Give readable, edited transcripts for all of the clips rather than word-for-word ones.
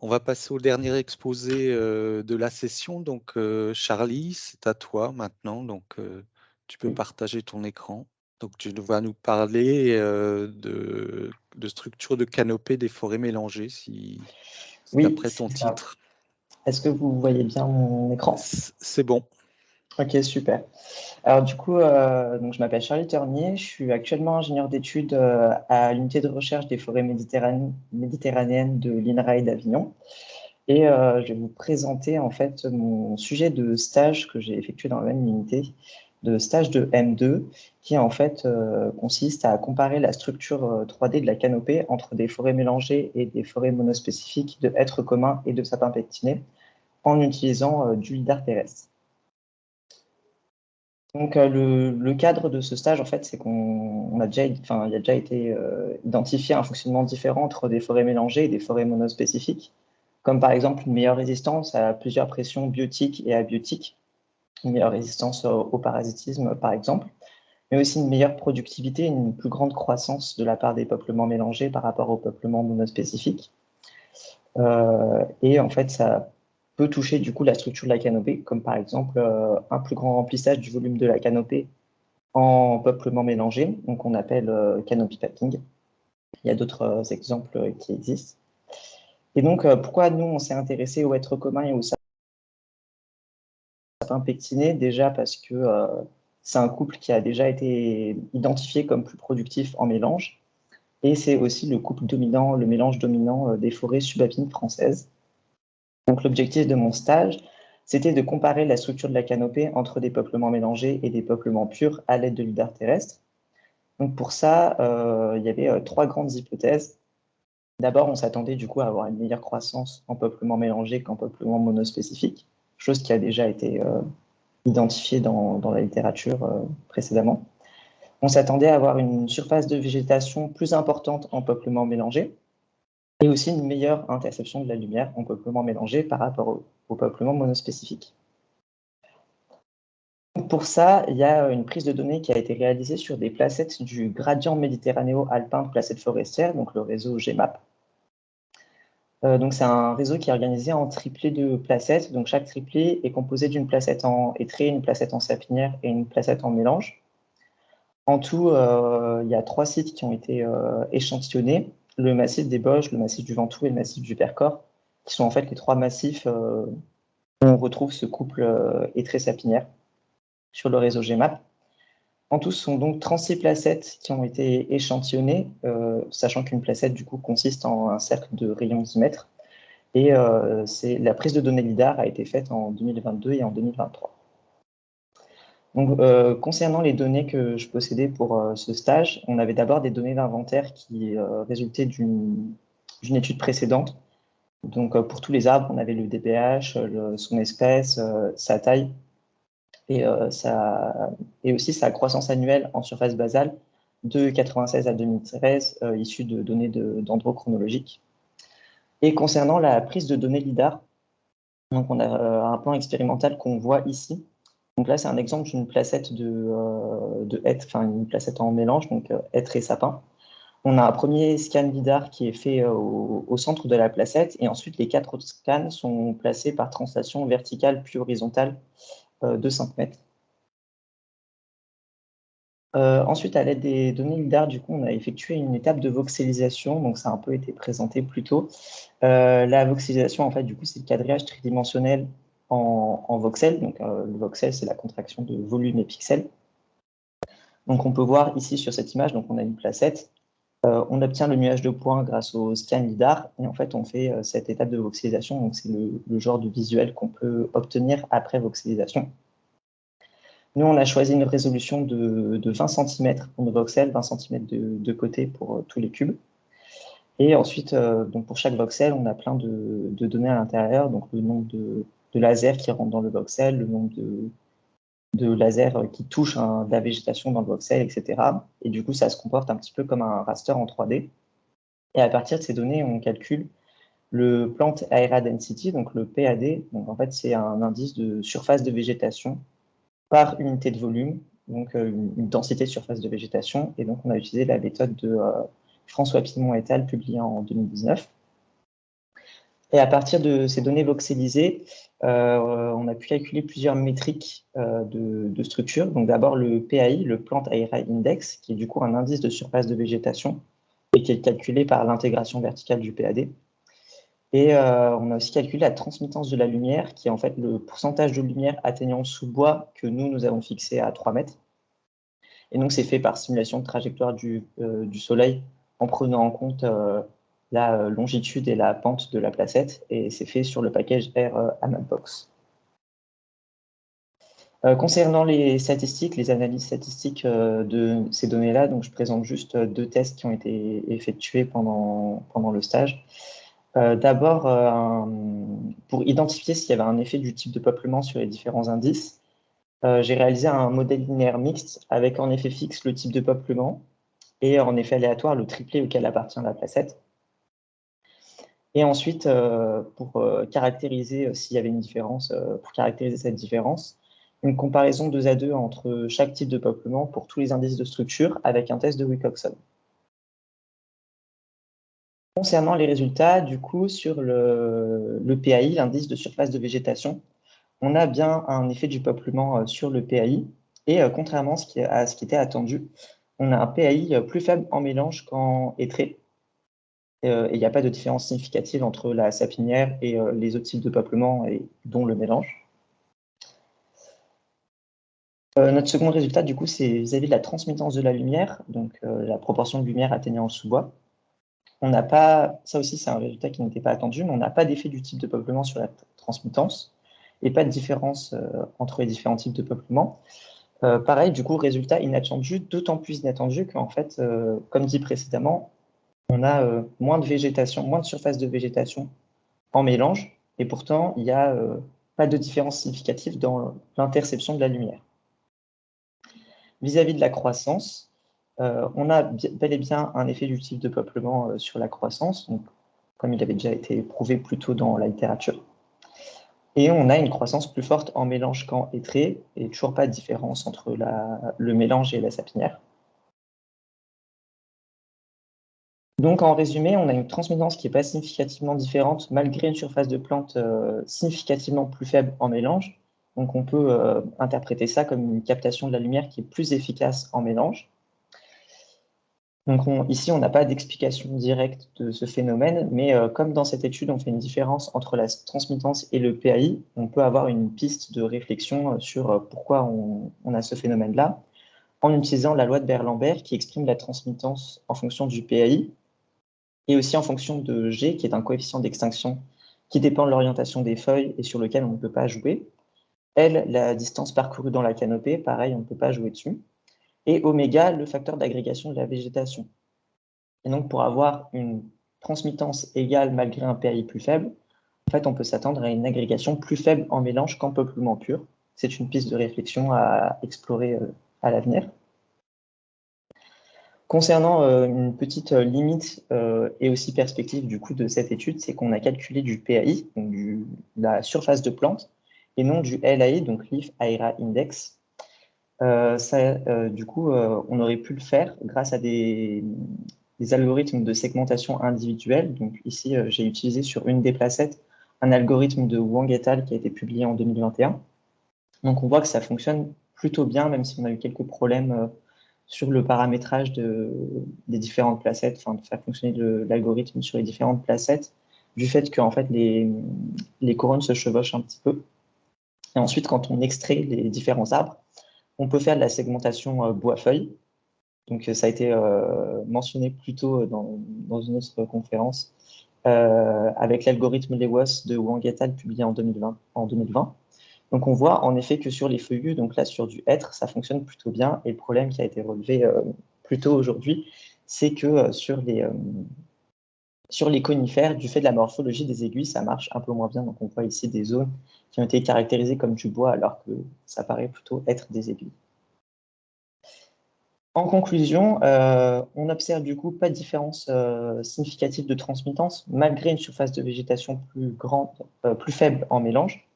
On va passer au dernier exposé de la session. Donc, Charlie, c'est à toi maintenant. Donc, tu peux Oui, partager ton écran. Donc, tu vas nous parler de structure de canopée des forêts mélangées, si oui, d'après ton c'est ça. titre. Est-ce que vous voyez bien mon écran? C'est bon. Ok, super. Alors du coup, donc, je m'appelle Charlie Ternier, je suis actuellement ingénieur d'études à l'unité de recherche des forêts méditerranéennes de l'INRAE d'Avignon. Et je vais vous présenter en fait mon sujet de stage que j'ai effectué dans la même unité, de stage de M2, qui en fait consiste à comparer la structure 3D de la canopée entre des forêts mélangées et des forêts monospécifiques de hêtres communs et de sapins pectinés en utilisant du lidar terrestre. Donc le cadre de ce stage, en fait, c'est il a déjà été identifié un fonctionnement différent entre des forêts mélangées et des forêts monospécifiques, comme par exemple une meilleure résistance à plusieurs pressions biotiques et abiotiques, une meilleure résistance au parasitisme, par exemple, mais aussi une meilleure productivité, une plus grande croissance de la part des peuplements mélangés par rapport aux peuplements monospécifiques. Et en fait, ça peut toucher du coup la structure de la canopée, comme par exemple un plus grand remplissage du volume de la canopée en peuplement mélangé, donc on appelle canopy packing. Il y a d'autres exemples qui existent. Et donc, pourquoi nous, on s'est intéressé aux hêtres communs et aux sapins pectinés? Déjà parce que c'est un couple qui a déjà été identifié comme plus productif en mélange. Et c'est aussi le couple dominant, le mélange dominant des forêts subalpines françaises. Donc, l'objectif de mon stage, c'était de comparer la structure de la canopée entre des peuplements mélangés et des peuplements purs à l'aide de lidar terrestre. Donc, pour ça, il y avait trois grandes hypothèses. D'abord, on s'attendait du coup à avoir une meilleure croissance en peuplement mélangé qu'en peuplement monospécifique, chose qui a déjà été identifiée dans la littérature précédemment. On s'attendait à avoir une surface de végétation plus importante en peuplement mélangé et aussi une meilleure interception de la lumière en peuplement mélangé par rapport au peuplement monospécifique. Pour ça, il y a une prise de données qui a été réalisée sur des placettes du gradient méditerranéo-alpin de placettes forestières, donc le réseau GMAP. Donc c'est un réseau qui est organisé en triplé de placettes. Donc chaque triplé est composé d'une placette en hêtrée, une placette en sapinière et une placette en mélange. En tout, il y a 3 sites qui ont été échantillonnés, le massif des Boches, le massif du Ventoux et le massif du Vercors, qui sont en fait les 3 massifs où on retrouve ce couple hêtrée-sapinière sur le réseau GMAP. En tout, ce sont donc 36 placettes qui ont été échantillonnées, sachant qu'une placette du coup consiste en un cercle de rayon 10 mètres. Et la prise de données LIDAR a été faite en 2022 et en 2023. Donc, concernant les données que je possédais pour ce stage, on avait d'abord des données d'inventaire qui résultaient d'une étude précédente. Donc, pour tous les arbres, on avait le DPH, son espèce, sa taille et aussi sa croissance annuelle en surface basale de 1996 à 2013, issue de données dendrochronologiques. Et concernant la prise de données LIDAR, donc on a un plan expérimental qu'on voit ici. Donc là, c'est un exemple d'une placette de hêtre, enfin une placette en mélange, donc hêtre et sapin. On a un premier scan lidar qui est fait au centre de la placette, et ensuite les 4 autres scans sont placés par translation verticale puis horizontale de 5 mètres. Ensuite, à l'aide des données lidar, du coup, on a effectué une étape de voxelisation, donc ça a un peu été présenté plus tôt. La voxelisation, en fait, du coup, c'est le quadrillage tridimensionnel en voxels. Donc, le voxel, c'est la contraction de volume et pixels. Donc, on peut voir ici sur cette image, donc on a une placette. On obtient le nuage de points grâce au scan lidar, et en fait, on fait cette étape de voxelisation. Donc, c'est le genre de visuel qu'on peut obtenir après voxelisation. Nous, on a choisi une résolution de 20 cm pour nos voxels, 20 cm de côté pour tous les cubes. Et ensuite, donc pour chaque voxel, on a plein de données à l'intérieur, donc le nombre de lasers qui rentrent dans le voxel, le nombre de lasers qui touchent de la végétation dans le voxel, etc. Et du coup, ça se comporte un petit peu comme un raster en 3D. Et à partir de ces données, on calcule le Plant Area Density, donc le PAD. Donc en fait, c'est un indice de surface de végétation par unité de volume, donc une densité de surface de végétation. Et donc, on a utilisé la méthode de François Pimon et al., publiée en 2019. Et à partir de ces données voxelisées, on a pu calculer plusieurs métriques de structure. Donc d'abord le PAI, le Plant Area Index, qui est du coup un indice de surface de végétation et qui est calculé par l'intégration verticale du PAD. Et on a aussi calculé la transmittance de la lumière, qui est en fait le pourcentage de lumière atteignant sous bois que nous avons fixé à 3 mètres. Et donc c'est fait par simulation de trajectoire du Soleil en prenant en compte la longitude et la pente de la placette, et c'est fait sur le package R AMAPbox. Concernant les statistiques, les analyses statistiques de ces données-là, donc je présente juste 2 tests qui ont été effectués pendant le stage. D'abord, pour identifier s'il y avait un effet du type de peuplement sur les différents indices, j'ai réalisé un modèle linéaire mixte avec en effet fixe le type de peuplement et en effet aléatoire le triplet auquel appartient la placette. Et ensuite, pour caractériser s'il y avait une différence, pour caractériser cette différence, une comparaison 2 à 2 entre chaque type de peuplement pour tous les indices de structure avec un test de Wilcoxon. Concernant les résultats, du coup, sur le PAI, l'indice de surface de végétation, on a bien un effet du peuplement sur le PAI, et contrairement à ce qui était attendu, on a un PAI plus faible en mélange qu'en hêtré. Et il n'y a pas de différence significative entre la sapinière et les autres types de peuplement, dont le mélange. Notre second résultat, du coup, c'est vis-à-vis de la transmittance de la lumière, donc la proportion de lumière atteignant le sous-bois. On n'a pas, ça aussi c'est un résultat qui n'était pas attendu, mais on n'a pas d'effet du type de peuplement sur la transmittance et pas de différence entre les différents types de peuplement. Pareil, du coup, résultat inattendu, d'autant plus inattendu qu'en fait, comme dit précédemment, on a moins de végétation, moins de surface de végétation en mélange, et pourtant, il n'y a pas de différence significative dans l'interception de la lumière. Vis-à-vis de la croissance, on a bel et bien un effet du type de peuplement sur la croissance, donc, comme il avait déjà été prouvé plus tôt dans la littérature. Et on a une croissance plus forte en mélange qu'en hêtré, et toujours pas de différence entre le mélange et la sapinière. Donc en résumé, on a une transmittance qui n'est pas significativement différente, malgré une surface de plante significativement plus faible en mélange. Donc on peut interpréter ça comme une captation de la lumière qui est plus efficace en mélange. Donc ici, on n'a pas d'explication directe de ce phénomène, mais comme dans cette étude, on fait une différence entre la transmittance et le PAI, on peut avoir une piste de réflexion sur pourquoi on a ce phénomène-là, en utilisant la loi de Beer-Lambert qui exprime la transmittance en fonction du PAI, et aussi en fonction de G, qui est un coefficient d'extinction qui dépend de l'orientation des feuilles et sur lequel on ne peut pas jouer. L, la distance parcourue dans la canopée, pareil, on ne peut pas jouer dessus. Et oméga, le facteur d'agrégation de la végétation. Et donc, pour avoir une transmittance égale malgré un PAI plus faible, en fait, on peut s'attendre à une agrégation plus faible en mélange qu'en peuplement pur. C'est une piste de réflexion à explorer à l'avenir. Concernant une petite limite et aussi perspective du coup de cette étude, c'est qu'on a calculé du PAI, donc la surface de plante, et non du LAI, donc Leaf Area Index. Du coup, on aurait pu le faire grâce à des algorithmes de segmentation individuelle. Donc ici, j'ai utilisé sur une des placettes un algorithme de Wang et al. Qui a été publié en 2021. Donc on voit que ça fonctionne plutôt bien, même si on a eu quelques problèmes sur le paramétrage des différentes placettes, enfin de faire fonctionner l'algorithme sur les différentes placettes, du fait que en fait, les couronnes se chevauchent un petit peu. Et ensuite, quand on extrait les différents arbres, on peut faire de la segmentation bois-feuille. Donc ça a été mentionné plus tôt dans une autre conférence, avec l'algorithme Lewis de Wang et al. Publié en 2020. Donc on voit en effet que sur les feuillus, donc là sur du hêtre, ça fonctionne plutôt bien. Et le problème qui a été relevé plus tôt aujourd'hui, c'est que sur les conifères, du fait de la morphologie des aiguilles, ça marche un peu moins bien. Donc on voit ici des zones qui ont été caractérisées comme du bois, alors que ça paraît plutôt être des aiguilles. En conclusion, on observe du coup pas de différence significative de transmittance, malgré une surface de végétation plus faible en mélange.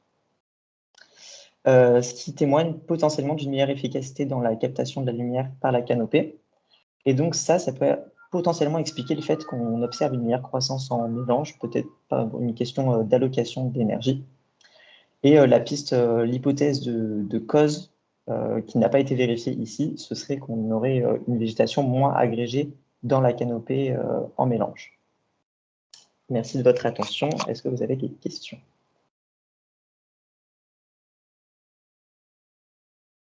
Ce qui témoigne potentiellement d'une meilleure efficacité dans la captation de la lumière par la canopée. Et donc ça peut potentiellement expliquer le fait qu'on observe une meilleure croissance en mélange, peut-être pas une question d'allocation d'énergie. Et l'hypothèse de cause qui n'a pas été vérifiée ici, ce serait qu'on aurait une végétation moins agrégée dans la canopée en mélange. Merci de votre attention. Est-ce que vous avez des questions?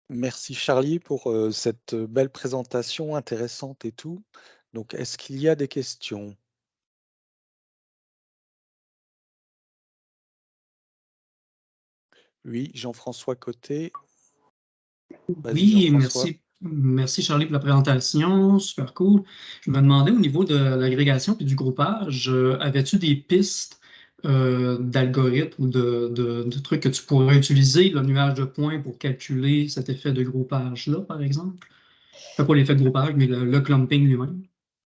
Merci Charlie pour cette belle présentation intéressante et tout. Donc, est-ce qu'il y a des questions? Oui, Jean-François Côté. Vas-y Oui, Jean-François. merci Charlie pour la présentation, super cool. Je me demandais au niveau de l'agrégation et du groupage, avais-tu des pistes d'algorithmes ou de trucs que tu pourrais utiliser, le nuage de points pour calculer cet effet de groupage-là, par exemple? Enfin, pas l'effet de groupage, mais le clumping lui-même.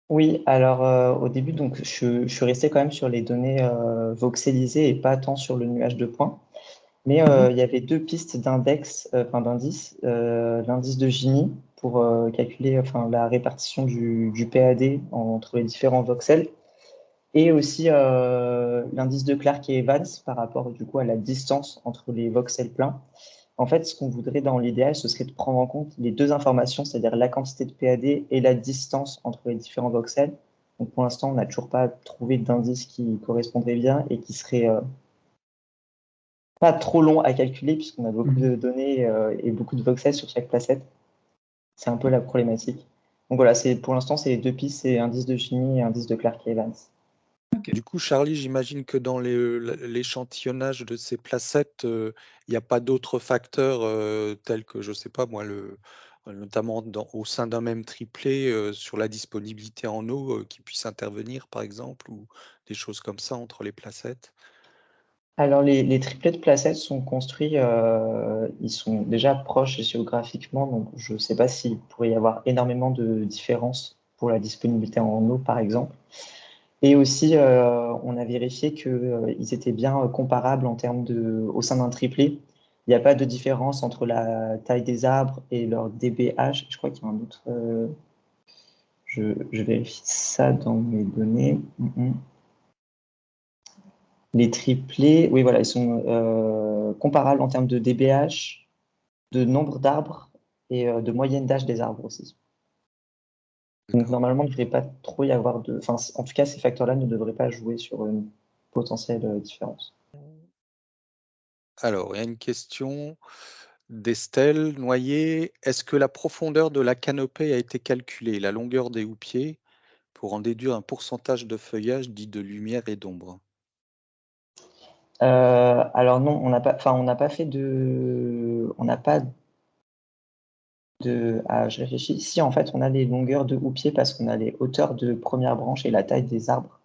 Oui, alors au début, donc, je suis resté quand même sur les données voxelisées et pas tant sur le nuage de points. Mais il y avait deux pistes d'index, d'indices. L'indice de Gini pour calculer la répartition du PAD entre les différents voxels. Et aussi l'indice de Clark et Evans par rapport du coup à la distance entre les voxels pleins. En fait, ce qu'on voudrait dans l'idéal, ce serait de prendre en compte les deux informations, c'est-à-dire la quantité de PAD et la distance entre les différents voxels. Donc pour l'instant, on n'a toujours pas trouvé d'indice qui correspondrait bien et qui serait pas trop long à calculer puisqu'on a beaucoup de données et beaucoup de voxels sur chaque placette. C'est un peu la problématique. Donc voilà, pour l'instant, c'est les deux pistes, c'est indice de Gini et indice de Clark et Evans. Du coup, Charlie, j'imagine que dans l'échantillonnage de ces placettes, il n'y a pas d'autres facteurs tels que, je ne sais pas moi, notamment au sein d'un même triplé, sur la disponibilité en eau qui puisse intervenir, par exemple, ou des choses comme ça entre les placettes. Alors, les triplets de placettes sont construits, ils sont déjà proches géographiquement, donc je ne sais pas s'il pourrait y avoir énormément de différences pour la disponibilité en eau, par exemple. Et aussi, on a vérifié qu'ils étaient bien comparables au sein d'un triplet. Il n'y a pas de différence entre la taille des arbres et leur DBH. Je crois qu'il y a un autre. Je vérifie ça dans mes données. Les triplés, oui, voilà, ils sont comparables en termes de DBH, de nombre d'arbres et de moyenne d'âge des arbres aussi. Donc normalement, il ne devrait pas trop y avoir de... Enfin, en tout cas, ces facteurs-là ne devraient pas jouer sur une potentielle différence. Alors, il y a une question d'Estelle Noyer. Est-ce que la profondeur de la canopée a été calculée, la longueur des houppiers, pour en déduire un pourcentage de feuillage dit de lumière et d'ombre? Alors non, on n'a pas fait de... On n'a pas de... Ah, je réfléchis. Si, en fait, on a les longueurs de houppiers parce qu'on a les hauteurs de première branche et la taille des arbres.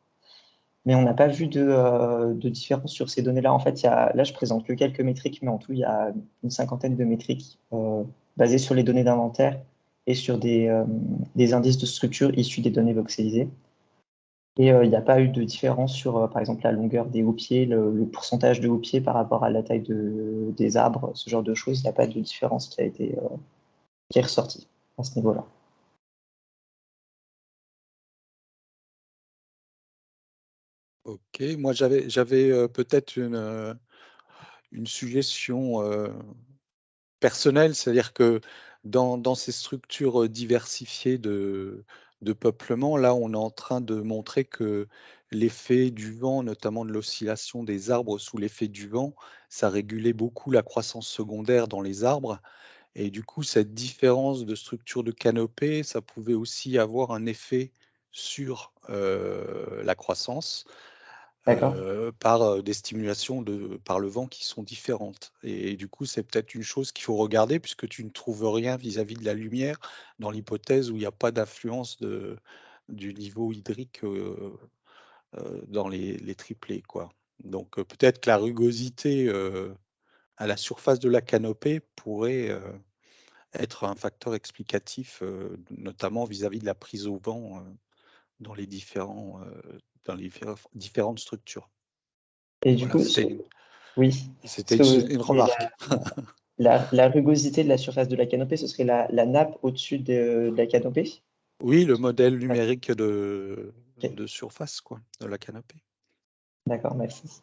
Mais on n'a pas vu de différence sur ces données-là. En fait, là, je présente que quelques métriques, mais en tout, il y a une cinquantaine de métriques basées sur les données d'inventaire et sur des indices de structure issus des données voxelisées. Et il n'y a pas eu de différence sur, par exemple, la longueur des houppiers, le pourcentage de houppiers par rapport à la taille des arbres, ce genre de choses. Il n'y a pas de différence qui est ressortie à ce niveau-là. Ok, moi j'avais peut-être une suggestion personnelle, c'est-à-dire que dans ces structures diversifiées de peuplement, là on est en train de montrer que l'effet du vent, notamment de l'oscillation des arbres sous l'effet du vent, ça régulait beaucoup la croissance secondaire dans les arbres. Et du coup, cette différence de structure de canopée, ça pouvait aussi avoir un effet sur la croissance D'accord? par des stimulations par le vent qui sont différentes. Et du coup, c'est peut-être une chose qu'il faut regarder puisque tu ne trouves rien vis-à-vis de la lumière dans l'hypothèse où il n'y a pas d'influence du niveau hydrique dans les triplés, quoi. Donc peut-être que la rugosité à la surface de la canopée pourrait être un facteur explicatif, notamment vis-à-vis de la prise au vent dans les différentes structures. Et du Voilà, coup, oui, c'était ce que vous une disiez, remarque. la rugosité de la surface de la canopée, ce serait la nappe au-dessus de la canopée? Oui, le modèle numérique de Ok. surface, quoi, de la canopée. D'accord, merci.